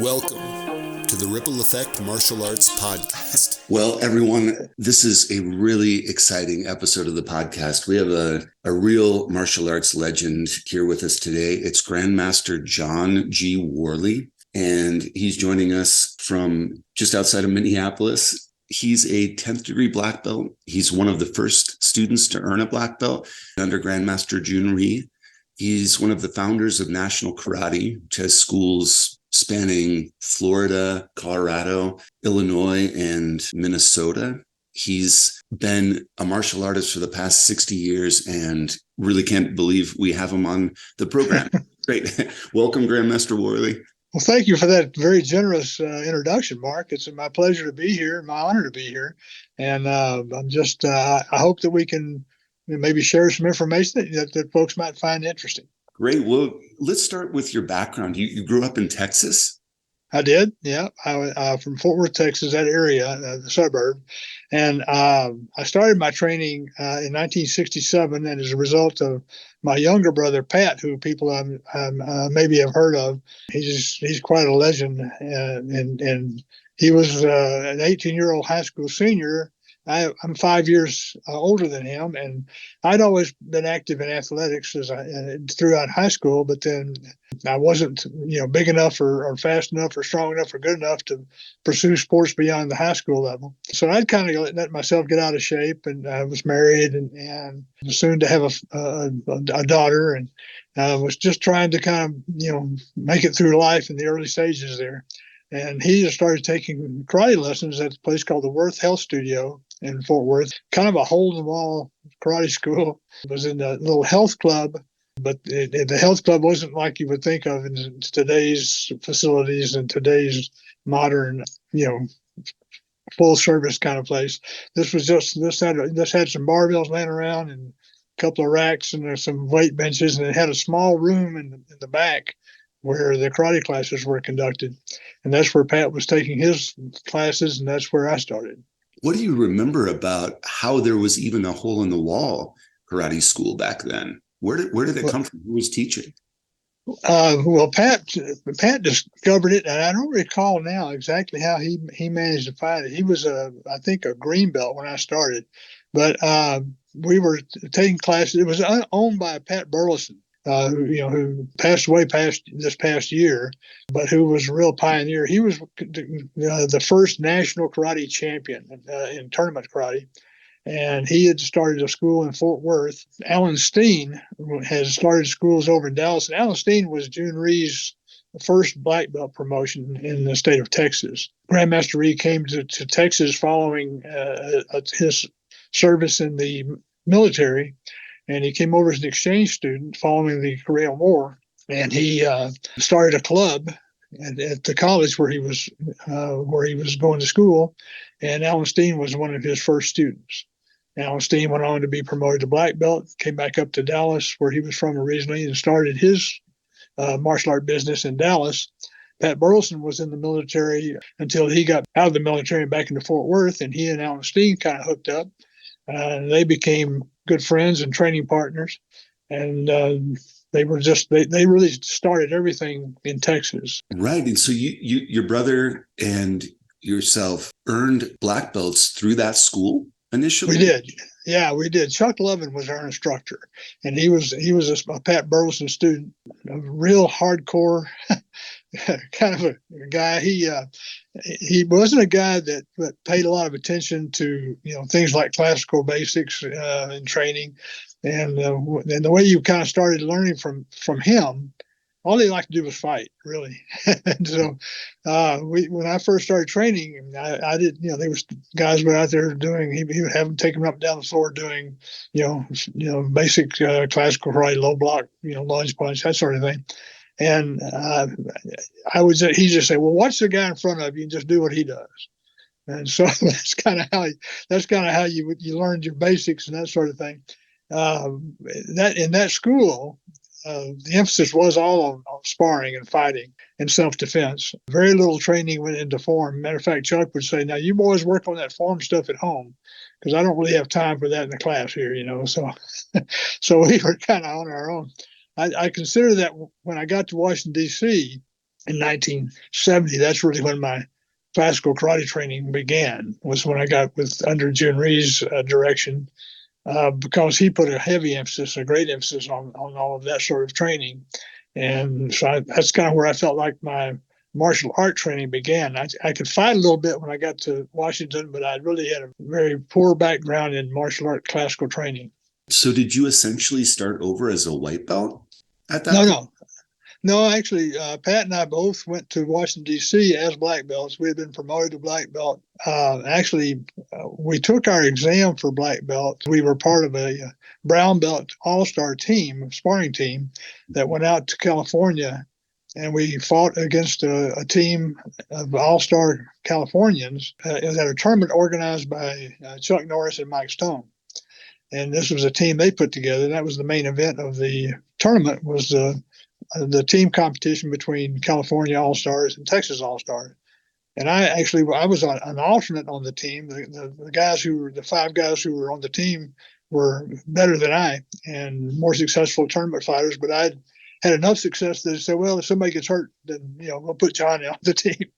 Welcome to the Ripple Effect Martial Arts Podcast. Well, everyone, this is a really exciting episode of the podcast. We have a real martial arts legend here with us today. It's Grandmaster John G. Worley, and he's joining us from just outside of Minneapolis. He's a 10th degree black belt. He's one of the first students to earn a black belt under Grandmaster Jhoon Rhee. He's one of the founders of National Karate, which has schools spanning Florida, Colorado, Illinois, and Minnesota. He's been a martial artist for the past 60 years and really can't believe we have him on the program. Great. Welcome, Grandmaster Worley. Well, thank you for that very generous introduction, Mark. It's my pleasure to be here, my honor to be here. And I hope that we can maybe share some information that folks might find interesting. Great. Well, let's start with your background. You grew up in Texas? I did, yeah. I from Fort Worth, Texas, that area, the suburb. And I started my training in 1967, and as a result of my younger brother, Pat, who people maybe have heard of, he's quite a legend. And he was an 18-year-old high school senior. I'm 5 years older than him, and I'd always been active in athletics throughout high school, but then I wasn't, big enough or fast enough or strong enough or good enough to pursue sports beyond the high school level. So I'd kind of let myself get out of shape, and I was married and was soon to have a daughter, and was just trying to kind of, make it through life in the early stages there. And he just started taking karate lessons at a place called the Worth Health Studio in Fort Worth, kind of a hole-in-the-wall karate school. It was in a little health club, but the health club wasn't like you would think of in today's facilities and today's modern, full-service kind of place. This had some barbells laying around and a couple of racks, and there's some weight benches, and it had a small room in the back where the karate classes were conducted. And that's where Pat was taking his classes, and that's where I started. What do you remember about how there was even a hole-in-the-wall karate school back then? Where did it come from? Who was teaching? Pat discovered it, and I don't recall now exactly how he managed to find it. He was I think a green belt when I started, but we were taking classes. It was owned by Pat Burleson, who passed away this past year, but who was a real pioneer. He was the first national karate champion in tournament karate. And he had started a school in Fort Worth. Allen Steen has started schools over in Dallas. And Allen Steen was Jhoon Rhee's first black belt promotion in the state of Texas. Grandmaster Rhee came to Texas following his service in the military. And he came over as an exchange student following the Korean War. And he started a club at the college where he was going to school. And Allen Steen was one of his first students. Allen Steen went on to be promoted to black belt, came back up to Dallas, where he was from originally, and started his martial art business in Dallas. Pat Burleson was in the military until he got out of the military and back into Fort Worth, and he and Allen Steen kind of hooked up. And they became good friends and training partners. And they really started everything in Texas. Right. And so your brother and yourself earned black belts through that school initially? We did. Yeah, we did. Chuck Lovin was our instructor, and he was a Pat Burleson student, a real hardcore kind of a guy. He wasn't a guy that paid a lot of attention to things like classical basics in training, and the way you kind of started learning from him. All he liked to do was fight, really. And so when I first started training, I did, there was guys were out there doing, he would have them take them up and down the floor doing, basic classical karate, low block, lunge punch, that sort of thing. And he'd just say, well, watch the guy in front of you and just do what he does. And so that's kind of how you learned your basics and that sort of thing. That in that school, the emphasis was all on sparring and fighting and self-defense. Very little training went into form. Matter of fact, Chuck would say, now you boys work on that form stuff at home, because I don't really have time for that in the class here, So we were kind of on our own. I consider that when I got to Washington, D.C., in 1970. That's really when my classical karate training began, was when I got with under Jhoon Rhee's direction, because he put a heavy emphasis, a great emphasis on all of that sort of training. And so that's kind of where I felt like my martial art training began. I could fight a little bit when I got to Washington, but I really had a very poor background in martial art classical training. So did you essentially start over as a white belt at that No, point? no. No, actually, Pat and I both went to Washington, D.C. as black belts. We had been promoted to black belt. We took our exam for black belt. We were part of a brown belt all-star team, sparring team, that went out to California, and we fought against a team of all-star Californians. It was at a tournament organized by Chuck Norris and Mike Stone. And this was a team they put together. That was the main event of the tournament, was the team competition between California All-Stars and Texas All-Stars. And I was an alternate on the team. The 5 guys who were on the team were better than I and more successful tournament fighters, but I had enough success that they said, well, if somebody gets hurt, then we'll put Johnny on the team.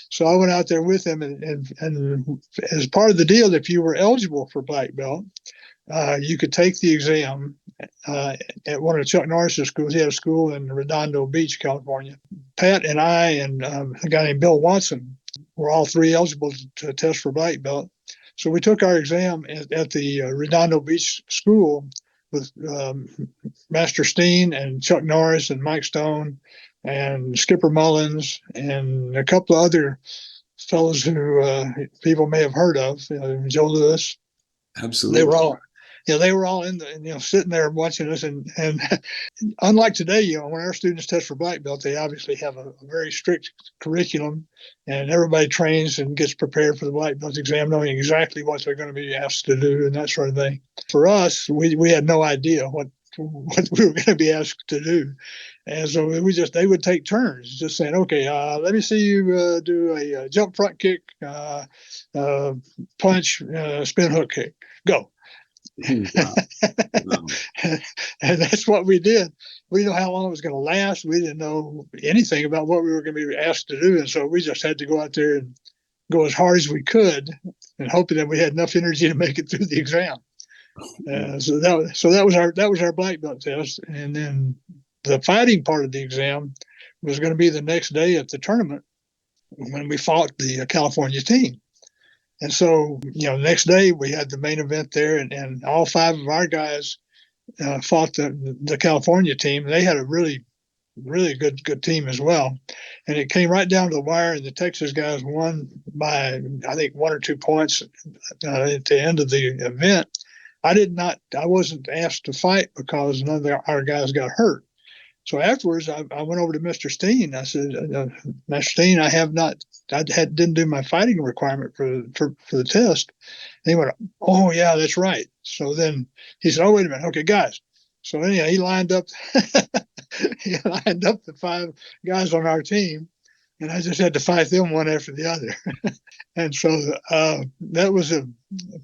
So I went out there with him, and as part of the deal, if you were eligible for black belt, you could take the exam at one of Chuck Norris's schools. He had a school in Redondo Beach, California. Pat and I and a guy named Bill Watson were all 3 eligible to test for black belt. So we took our exam at the Redondo Beach school with Master Steen and Chuck Norris and Mike Stone and Skipper Mullins and a couple of other fellows who people may have heard of, Joe Lewis. Absolutely. They were all in the, sitting there watching us. And unlike today, when our students test for black belt, they obviously have a very strict curriculum, and everybody trains and gets prepared for the black belt exam, knowing exactly what they're going to be asked to do and that sort of thing. For us, we had no idea what we were going to be asked to do. And so they would take turns just saying, okay, let me see you do a jump front kick, punch, spin hook kick, go. Wow. And that's what we did. We didn't know how long it was going to last. We didn't know anything about what we were going to be asked to do. And so we just had to go out there and go as hard as we could and hoping that we had enough energy to make it through the exam. So that was our black belt test. And then the fighting part of the exam was going to be the next day at the tournament when we fought the California team. And so, the next day we had the main event there, and all 5 of our guys fought the California team. They had a really, really good team as well. And it came right down to the wire, and the Texas guys won by, I think, 1 or 2 points at the end of the event. I wasn't asked to fight because none of our guys got hurt. So afterwards, I went over to Mr. Steen. I said, Mr. Steen, didn't do my fighting requirement for the test. And he went, oh, yeah, that's right. So then he said, oh, wait a minute. Okay, guys. So anyhow, he lined up the 5 guys on our team, and I just had to fight them one after the other. And so that was a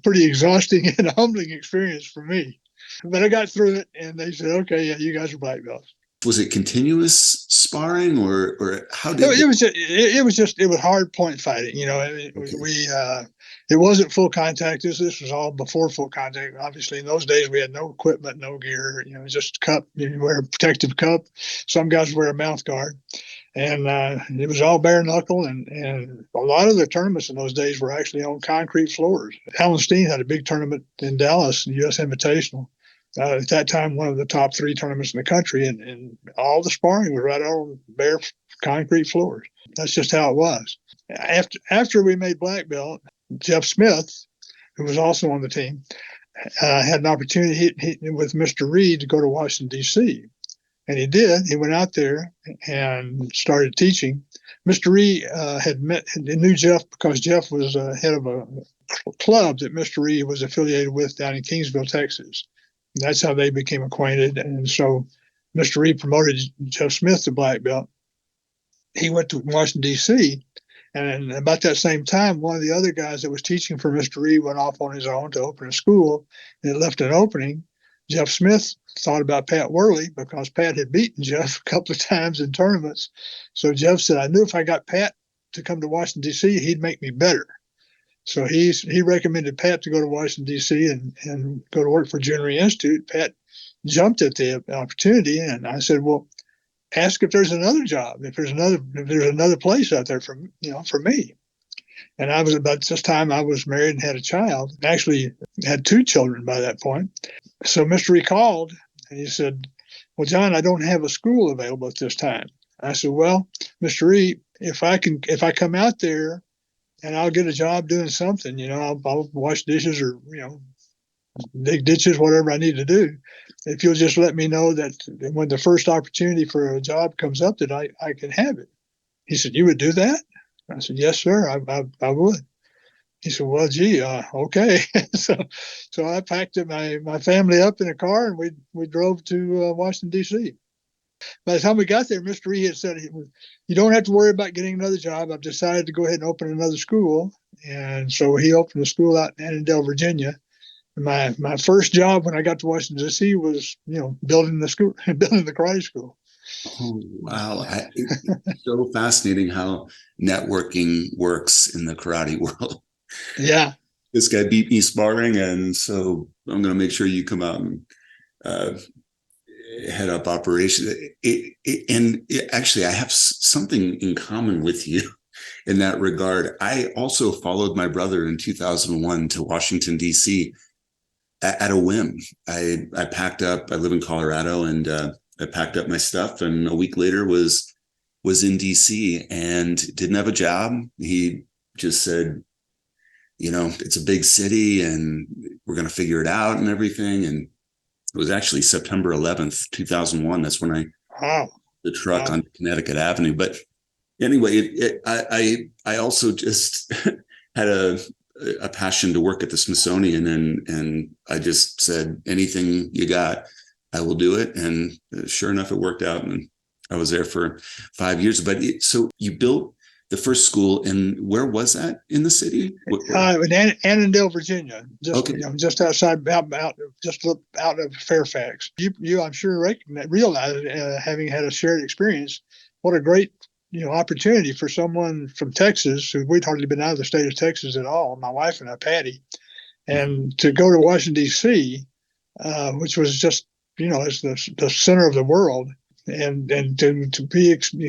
pretty exhausting and humbling experience for me. But I got through it, and they said, okay, yeah, you guys are black belts. Was it continuous sparring, or how did it was hard point fighting? Okay. It wasn't full contact. This was all before full contact. Obviously, in those days we had no equipment, no gear. Just cup. You wear a protective cup. Some guys wear a mouth guard, and it was all bare knuckle. And a lot of the tournaments in those days were actually on concrete floors. Allen Steen had a big tournament in Dallas, the U.S. Invitational. At that time, one of the top 3 tournaments in the country, and all the sparring was right on bare concrete floors. That's just how it was. After we made black belt, Jeff Smith, who was also on the team, had an opportunity with Mr. Rhee to go to Washington, D.C. And he did. He went out there and started teaching. Mr. Rhee knew Jeff because Jeff was head of a club that Mr. Rhee was affiliated with down in Kingsville, Texas. That's how they became acquainted. And so Mr. Rhee promoted Jeff Smith to black belt. He went to Washington, D.C., and about that same time, one of the other guys that was teaching for Mr. Rhee went off on his own to open a school, and it left an opening. Jeff Smith thought about Pat Worley because Pat had beaten Jeff a couple of times in tournaments. So Jeff said, I knew if I got Pat to come to Washington, D.C., he'd make me better. So he recommended Pat to go to Washington, D.C. and go to work for Jhoon Rhee Institute. Pat jumped at the opportunity, and I said, well, ask if there's another job, if there's another place out there for me. And I was about this time I was married and had a child. Actually had 2 children by that point. So Mr. Rhee called and he said, well, John, I don't have a school available at this time. I said, well, Mr. Rhee, if I come out there and I'll get a job doing something, I'll wash dishes or, dig ditches, whatever I need to do. If you'll just let me know that when the first opportunity for a job comes up that I can have it. He said, you would do that? I said, yes, sir, I would. He said, well, gee, okay. so I packed my family up in a car and we drove to Washington, D.C. By the time we got there, Mr. Rhee had said, you don't have to worry about getting another job. I've decided to go ahead and open another school. And so he opened a school out in Annandale, Virginia. My first job when I got to Washington, D.C. was, building the school, building the karate school. Oh, wow. It's so fascinating how networking works in the karate world. Yeah. This guy beat me sparring, and so I'm going to make sure you come out and head up operations. Actually, I have something in common with you in that regard. I also followed my brother in 2001 to Washington, D.C. at a whim. I packed up. I live in Colorado, and I packed up my stuff, and a week later was in DC and didn't have a job. He just said, it's a big city and we're going to figure it out and everything. And it was actually September 11th, 2001. That's when the truck on Connecticut Avenue. But anyway, I also just had a passion to work at the Smithsonian, and I just said, anything you got, I will do it. And sure enough, it worked out. And I was there for 5 years. But so you built the first school, and where was that in the city? In Annandale, Virginia, just outside, just out of Fairfax. You I'm sure realize, having had a shared experience, what a great opportunity for someone from Texas, who we'd hardly been out of the state of Texas at all, my wife and I, Patty, and to go to Washington, D.C., which was just, as the center of the world, and to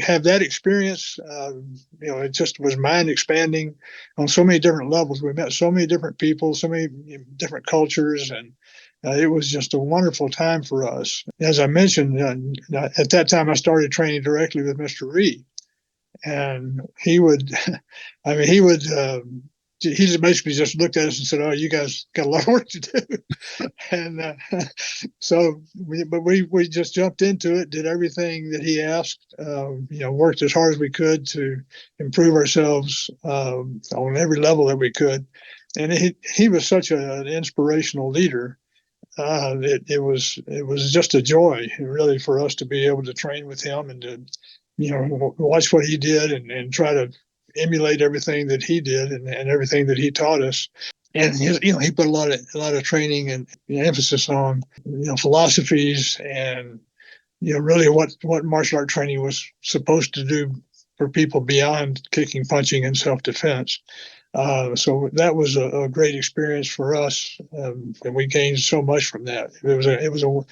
have that experience, it just was mind expanding on so many different levels. We met so many different people, so many different cultures, and it was just a wonderful time for us. As I mentioned, at that time, I started training directly with Mr. Rhee, and he just basically just looked at us and said, "Oh, you guys got a lot of work to do." And so we just jumped into it, did everything that he asked, worked as hard as we could to improve ourselves on every level that we could. And he was such an inspirational leader. It was just a joy, really, for us to be able to train with him and to, watch what he did and try to emulate everything that he did and everything that he taught us. And he put a lot of training and emphasis on philosophies and really what martial art training was supposed to do for people beyond kicking, punching, and self-defense. So that was a great experience for us, and we gained so much from that. It was one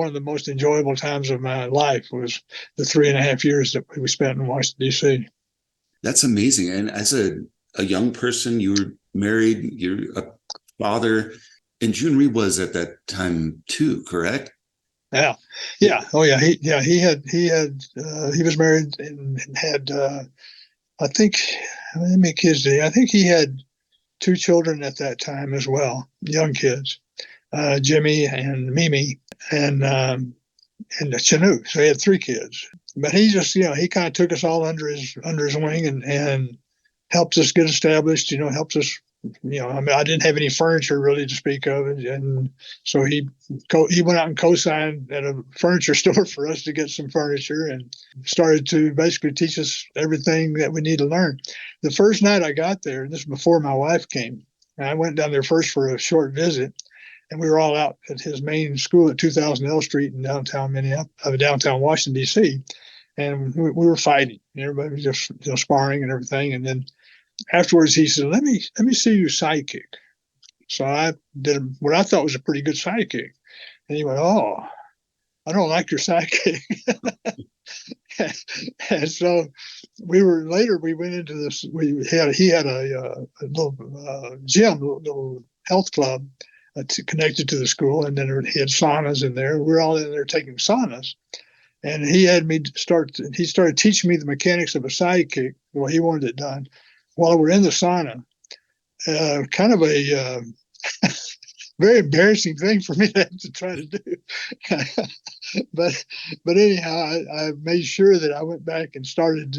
of the most enjoyable times of my life was the 3.5 years that we spent in Washington, D.C. That's amazing. And as a young person, you were married, you're a father, and Jhoon Rhee was at that time too, correct? Yeah. Oh yeah. He was married and had, I think, how many kids did he? I think he had 2 children at that time as well, young kids, Jimmy and Mimi and Chanu. So he had 3 kids. But he just, he kind of took us all under his wing and helped us get established. Helped us. I didn't have any furniture really to speak of, and so he went out and co-signed at a furniture store for us to get some furniture, and started to basically teach us everything that we need to learn. The first night I got there, this is before my wife came, and I went down there first for a short visit. and we were all out at his main school at 2000 L Street in downtown downtown Washington D.C. And we were fighting. Everybody was just sparring and everything. And then afterwards, he said, "Let me see you sidekick." So I did what I thought was a pretty good sidekick, and he went, "Oh, I don't like your sidekick." And so we went into this. He had a little gym, little health club connected to the school, and then he had saunas in there. We were all in there taking saunas, and he had me he started teaching me the mechanics of a sidekick, the way he wanted it done, while we're in the sauna. Kind of a very embarrassing thing for me to have to try to do. but anyhow, I made sure that I went back and started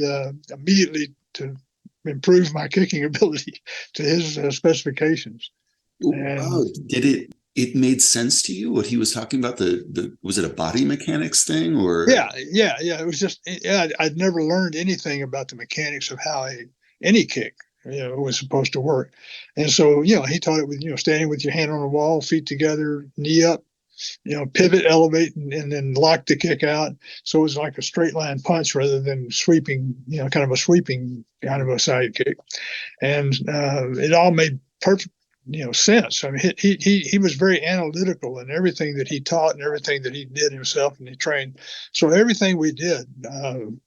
immediately to improve my kicking ability to his specifications. Wow. Did it made sense to you what he was talking about? Was it a body mechanics thing, or? Yeah. It was just, I'd never learned anything about the mechanics of how any kick was supposed to work. And so, he taught it with, standing with your hand on the wall, feet together, knee up, pivot, elevate, and then lock the kick out. So it was like a straight line punch rather than sweeping, kind of a sweeping kind of a side kick. And it all made perfect, sense. I mean, he was very analytical in everything that he taught and everything that he did himself, and he trained. So everything we did,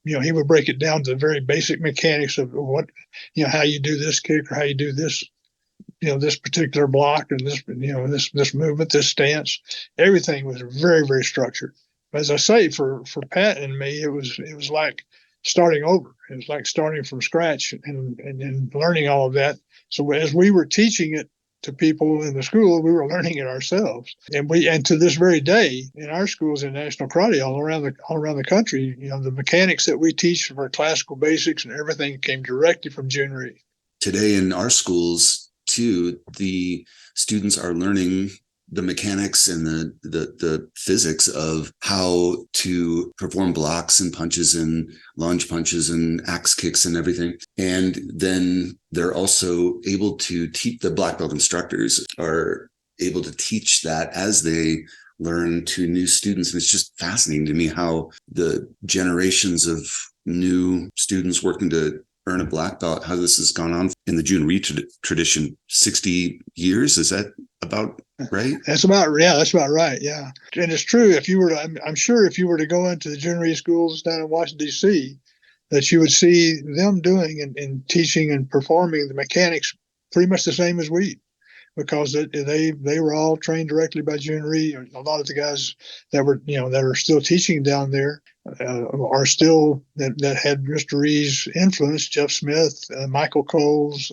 he would break it down to the very basic mechanics of what, how you do this kick or how you do this, this particular block and this, this movement, this stance. Everything was very, very structured. As I say, for Pat and me, it was like starting over. It was like starting from scratch and learning all of that. So as we were teaching it to people in the school, we were learning it ourselves. And to this very day, in our schools in National Karate all around the country, the mechanics that we teach for classical basics and everything came directly from Jhoon Rhee. Today in our schools too, the students are learning the mechanics and the physics of how to perform blocks and punches and lunge punches and axe kicks and everything. And then they're also able to teach, the black belt instructors are able to teach that as they learn to new students. And it's just fascinating to me how the generations of new students working to earn a black belt, how this has gone on in the Jhoon Rhee tradition. 60 years, is that about right? That's about right. Yeah. And it's true. I'm sure if you were to go into the Jhoon Rhee schools down in Washington, D.C., that you would see them doing and teaching and performing the mechanics pretty much the same as we, because they were all trained directly by Jhoon Rhee. A lot of the guys that are still teaching down there are still that had Mr. Rhee's influence. Jeff Smith, Michael Coles,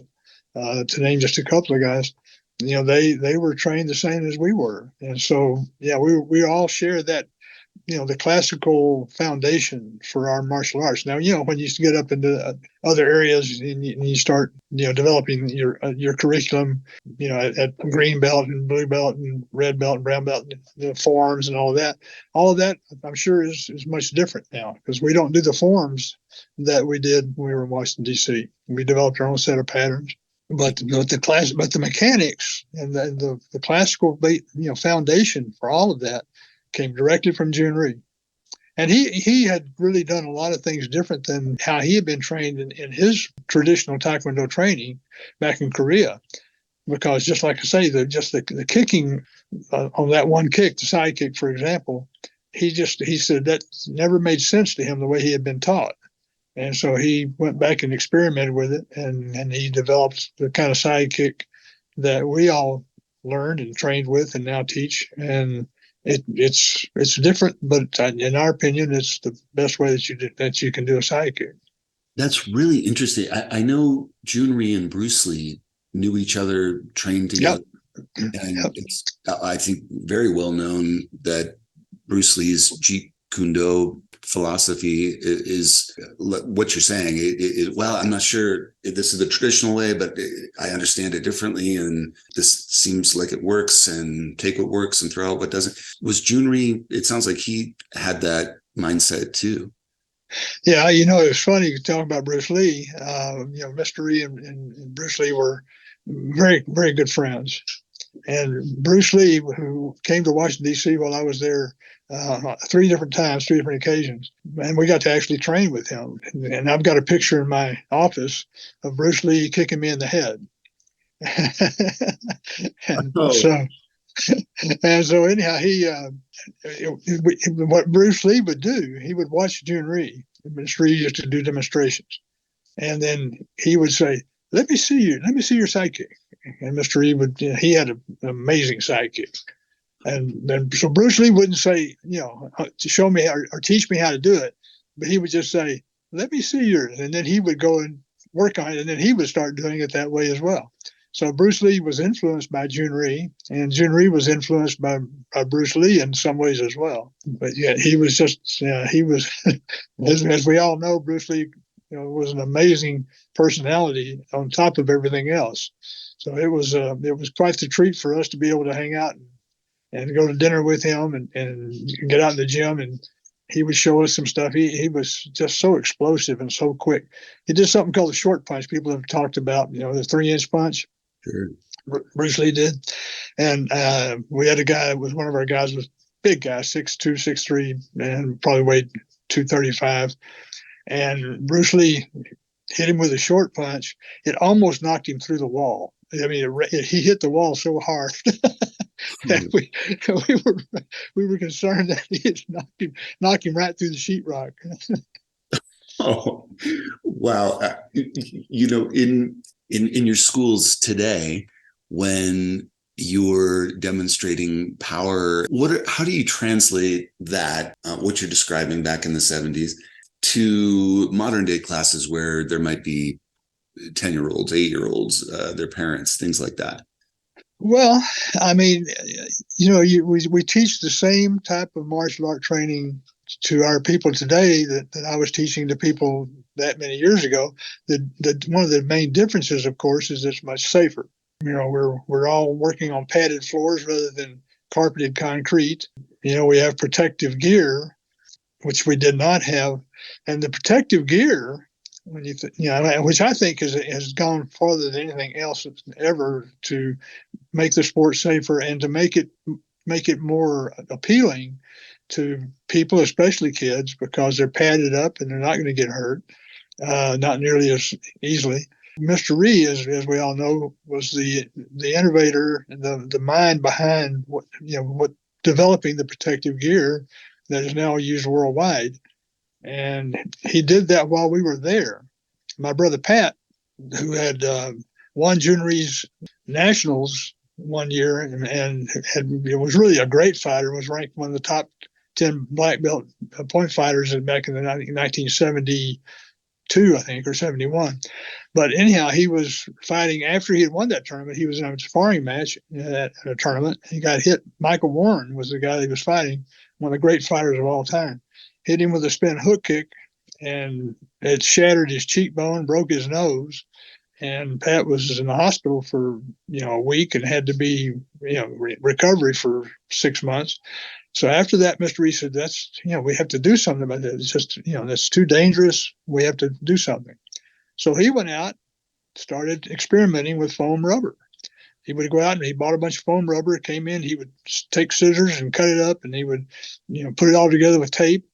to name just a couple of guys. They were trained the same as we were, and so we all share that, the classical foundation for our martial arts. Now, when you get up into other areas and you start, developing your curriculum, at green belt and blue belt and red belt and brown belt, the forms and all of that, I'm sure is much different now, because we don't do the forms that we did when we were in Washington, D.C. We developed our own set of patterns. But the mechanics and the classical, foundation for all of that came directly from Jhoon Rhee. And he had really done a lot of things different than how he had been trained in his traditional Taekwondo training back in Korea. Because just like I say, the kicking on that one kick, the side kick, for example, he said that never made sense to him the way he had been taught. And so he went back and experimented with it, and he developed the kind of side kick that we all learned and trained with and now teach. And it's different, but in our opinion, it's the best way that you can do a side kick. That's really interesting. I know Jhoon Rhee and Bruce Lee knew each other, trained together. Yep. And it's, I think, very well known that Bruce Lee's Jeet Kune Do philosophy is what you're saying. Well, I'm not sure if this is the traditional way, but I understand it differently, and this seems like it works, and take what works and throw out what doesn't. Was Jhoon Rhee, it sounds like he had that mindset too. Yeah, it's funny you talk about Bruce Lee. Mr. Rhee and Bruce Lee were very, very good friends. And Bruce Lee, who came to Washington, D.C. while I was there 3 different times, 3 different occasions, and we got to actually train with him. And I've got a picture in my office of Bruce Lee kicking me in the head. and Oh. so and so anyhow, what Bruce Lee would do, he would watch Jhoon Rhee. Mr. Rhee used to do demonstrations, and then he would say, let me see your sidekick. And Mr. Rhee he had an amazing sidekick. And then, so Bruce Lee wouldn't say, to show me or teach me how to do it, but he would just say, let me see yours. And then he would go and work on it, and then he would start doing it that way as well. So Bruce Lee was influenced by Jhoon Rhee, and Jhoon Rhee was influenced by Bruce Lee in some ways as well. But yeah, he was just, he was, as we all know, Bruce Lee was an amazing personality on top of everything else. So it was quite the treat for us to be able to hang out and go to dinner with him and get out in the gym, and he would show us some stuff. He was just so explosive and so quick. He did something called the short punch. People have talked about, the 3-inch punch. Sure. Bruce Lee did. And we had a guy, was one of our guys, was big guy, 6'2", 6'3", and probably weighed 235. And Bruce Lee hit him with a short punch. It almost knocked him through the wall. I mean, he hit the wall so hard that we were concerned that he had knocked him right through the sheetrock. Oh, wow! In your schools today, when you're demonstrating power, how do you translate that, what you're describing back in the 70s, to modern day classes where there might be 10-year-olds, 8-year-olds, their parents, things like that? Well, I mean, we teach the same type of martial art training to our people today that I was teaching to people that many years ago. That one of the main differences, of course, is it's much safer. We're all working on padded floors rather than carpeted concrete. We have protective gear, which we did not have, and the protective gear, when which I think has gone farther than anything else ever to make the sport safer and to make it more appealing to people, especially kids, because they're padded up and they're not going to get hurt, not nearly as easily. Mr. Rhee, as we all know, was the innovator and the mind behind what developing the protective gear that is now used worldwide. And he did that while we were there. My brother Pat, who had won Jhoon Rhee's nationals one year and was really a great fighter, was ranked one of the top 10 black belt point fighters back in the 1972, I think, or 71. But anyhow, he was fighting after he had won that tournament. He was in a sparring match at a tournament. He got hit. Michael Warren was the guy that he was fighting, one of the great fighters of all time. Hit him with a spin hook kick, and it shattered his cheekbone, broke his nose. And Pat was in the hospital for a week and had to be recovery for 6 months. So after that, Mr. Rhee said, we have to do something about that. It's just, that's too dangerous. We have to do something. So he went out, started experimenting with foam rubber. He would go out and he bought a bunch of foam rubber, came in, he would take scissors and cut it up, and he would, put it all together with tape.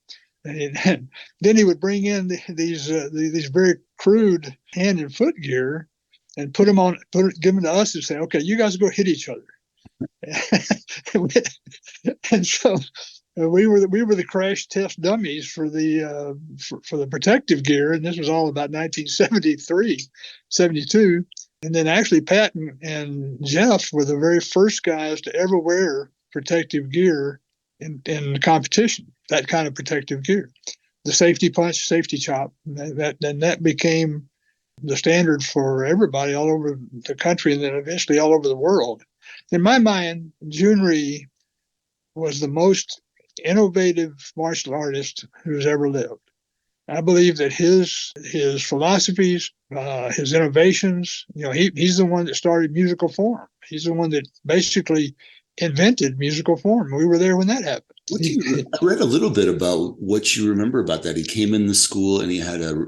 And then he would bring in these very crude hand and foot gear and give them to us and say, okay, you guys go hit each other. And so we were the crash test dummies for the protective gear, and this was all about 1973, 72. And then actually Pat and Jeff were the very first guys to ever wear protective gear in competition, that kind of protective gear. The safety punch, safety chop, that became the standard for everybody all over the country and then eventually all over the world. In my mind, Jhoon Rhee was the most innovative martial artist who's ever lived. I believe that his philosophies, his innovations, he's the one that started musical form. He's the one that basically invented musical form. We were there when that happened. I read a little bit about what you remember about that. He came in the school and he had a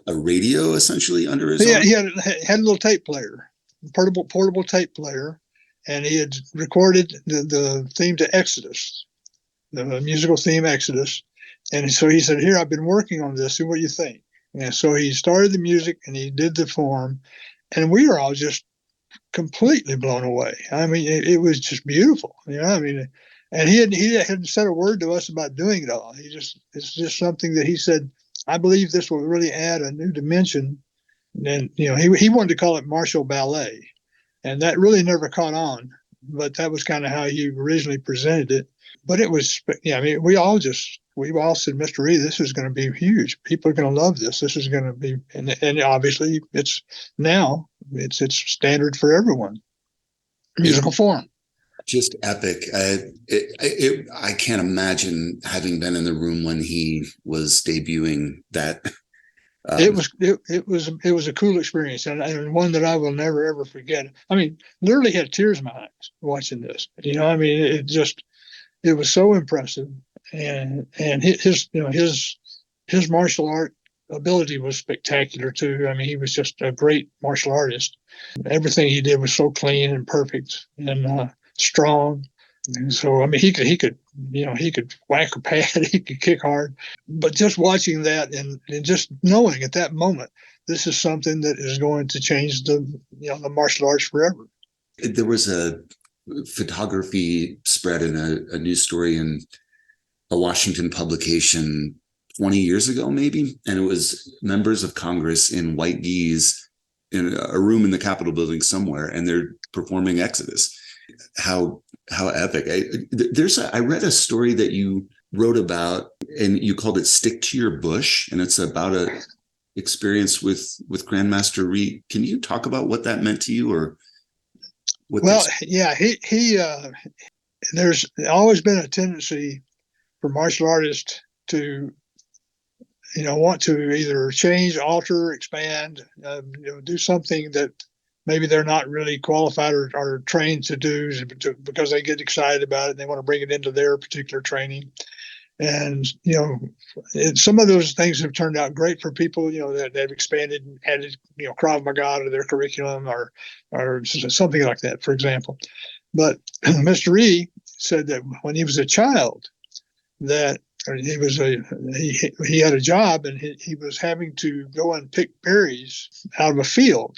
radio essentially under his arm. He had a little tape player, portable tape player, and he had recorded the theme to Exodus, the musical theme Exodus. And so he said, "Here, I've been working on this. See what you think." And so he started the music and he did the form, and we were all just completely blown away. I mean, it was just beautiful. I mean, and he hadn't said a word to us about doing it all. It's just something that he said, "I believe this will really add a new dimension." And he wanted to call it martial ballet, and that really never caught on. But that was kind of how he originally presented it. But it was, I mean, we all said, "Mr. Rhee, this is going to be huge. People are going to love this. This is going to be," and obviously it's standard for everyone. Musical form. Just epic. I can't imagine having been in the room when he was debuting that. It was a cool experience, and one that I will never ever forget. I mean, literally had tears in my eyes watching this. I mean, it was so impressive, and his martial art ability was spectacular too. I mean, he was just a great martial artist. Everything he did was so clean and perfect and strong. And so, I mean, he could whack a pad, he could kick hard. But just watching that and just knowing at that moment, this is something that is going to change the martial arts forever. There was a photography spread in a news story in a Washington publication 20 years ago, maybe. And it was members of Congress in white geese in a room in the Capitol building somewhere, and they're performing Exodus. How epic. I read a story that you wrote about, and you called it "Stick to Your Bush," and it's about a experience with Grandmaster Rhee. Can you talk about what that meant to you, or what? Well, yeah, he there's always been a tendency for martial artists to want to either change, alter, expand, do something that maybe they're not really qualified or trained to do because they get excited about it and they want to bring it into their particular training. And, some of those things have turned out great for people, that they've expanded and added, Krav Maga to their curriculum or something like that, for example. But Mr. Rhee said that when he was a child, that he had a job and he was having to go and pick berries out of a field.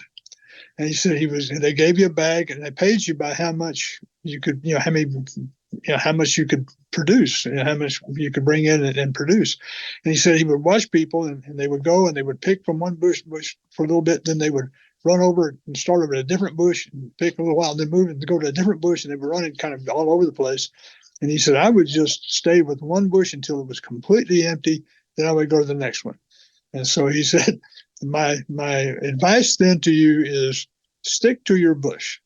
And he said they gave you a bag and they paid you by how much you could, how much you could produce and how much you could bring in and produce. And he said he would watch people and they would go and they would pick from one bush for a little bit. Then they would run over and start over at a different bush and pick a little while, and then move and go to a different bush, and they were running kind of all over the place. And he said, I would just stay with one bush until it was completely empty. Then I would go to the next one. And so he said, my advice then to you is stick to your bush.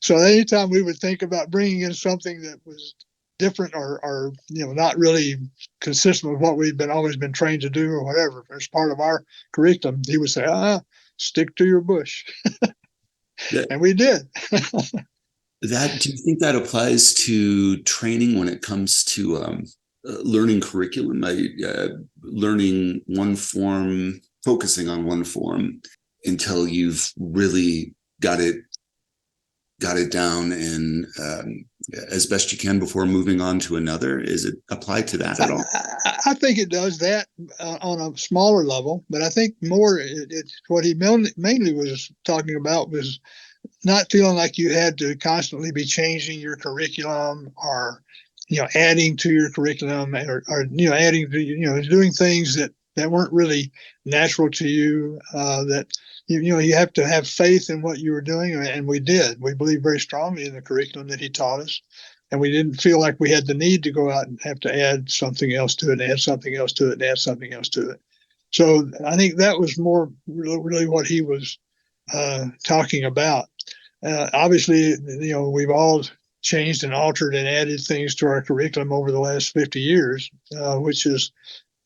So anytime we would think about bringing in something that was different or not really consistent with what we've always been trained to do or whatever, as part of our curriculum, he would say, stick to your bush. Yeah. And we did. Do you think that applies to training when it comes to learning curriculum, learning one form, focusing on one form until you've really got it down and as best you can before moving on to another? Is it applied to that at all? I think it does that on a smaller level, but I think more what he mainly was talking about was not feeling like you had to constantly be changing your curriculum or adding to your curriculum or adding to doing things that weren't really natural to you, that you have to have faith in what you were doing, and we did. We believed very strongly in the curriculum that he taught us, and we didn't feel like we had the need to go out and have to add something else to it, and add something else to it, and add something else to it. So I think that was more really what he was talking about. Obviously, we've all changed and altered and added things to our curriculum over the last 50 years, which is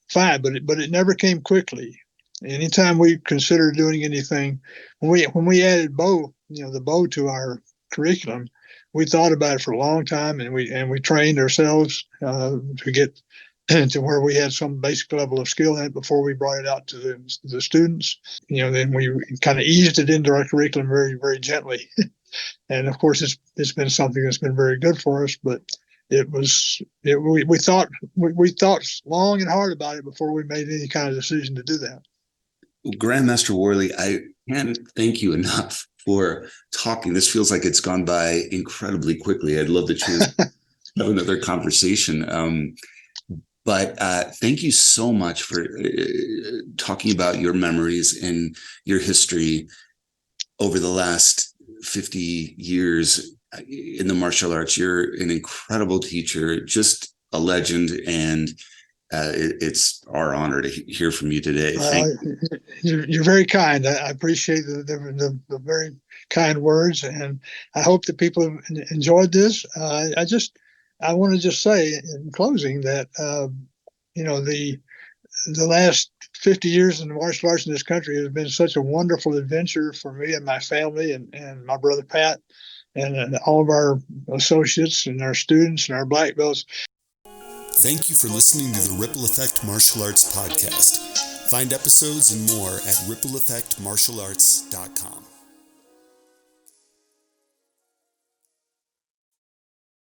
fine, but it never came quickly. Anytime we considered doing anything, when we added the bow to our curriculum, we thought about it for a long time, and we trained ourselves to get to where we had some basic level of skill in it before we brought it out to the students. Then we kind of eased it into our curriculum very, very gently. And of course, it's been something that's been very good for us. But we thought long and hard about it before we made any kind of decision to do that. Grandmaster Worley, I can't thank you enough for talking. This feels like it's gone by incredibly quickly. I'd love to have another conversation. But thank you so much for talking about your memories and your history over the last 50 years in the martial arts. You're an incredible teacher, just a legend, and it's our honor to hear from you today. You're very kind. I appreciate the very kind words, and I hope that people have enjoyed this. I want to just say in closing that the last 50 years in the martial arts in this country has been such a wonderful adventure for me and my family and my brother Pat and all of our associates and our students and our black belts. Thank you for listening to the Ripple Effect Martial Arts Podcast. Find episodes and more at rippleeffectmartialarts.com.